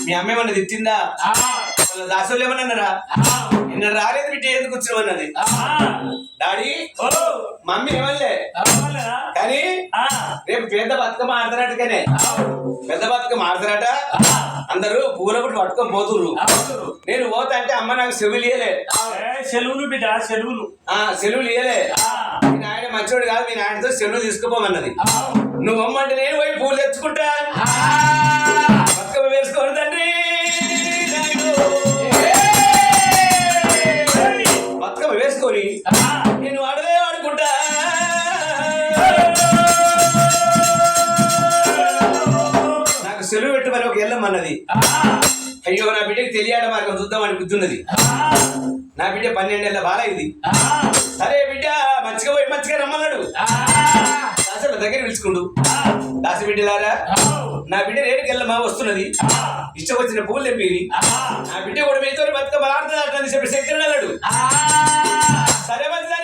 మీ అమ్మ ఏమన్నా తిట్టిందా? దాసోళ్ళు ఏమన్నారా? నిన్న రాలేదు బిడ్డ ఎందుకు వచ్చినామన్నది. డాడీ మమ్మీ ఏమనలే, కానీ రేపు పెద్ద బతుకమ్మ ఆడతారట. కానీ పెద్ద బతుకమ్మ ఆడతారట, అందరూ పూల పుట్టి పట్టుకొని పోతుర్రు. నేను పోతా అంటే అమ్మ నాకు సెలవులు ఇయ్యలే. సెలవులు బిడ్డ సెలవులు సెలవులు ఇయ్యలే. మీ నాయన మంచోడు కాదు, మీ నాయనతో సెలవులు తీసుకుపోమన్నది. నువ్వు అమ్మంటే నేను పోయి పూలు తెచ్చుకుంటా, బతుకమ్మ వేసుకోను తండ్రి. బతుకమ్మ వేసుకొని నేను ఆడలే ఆడుకుంటా. నాకు సెలవు పెట్టమని ఒక ఎల్లమ్మన్నది. అయ్యో నా బిడ్డకి తెలియాడ మార్గం చూద్దామని గుర్తున్నది. నా బిడ్డ 12 ఏళ్ళ బాలైంది. సరే బిడ్డ మంచిగా పోయి మంచిగా రమ్మన్నాడు. దాసల దగ్గర పిలుచుకుండు. దాసి బిడ్డలారా, నా బిడ్డ రేటుకి వెళ్ళమా వస్తున్నది, ఇష్టం వచ్చిన పూలు తెప్పిరి. నా బిడ్డ కూడా మీతో బతుకమ్మ ఆడుతుంది చెప్పి శంకరుడు అన్నాడు. సరే మంచిదా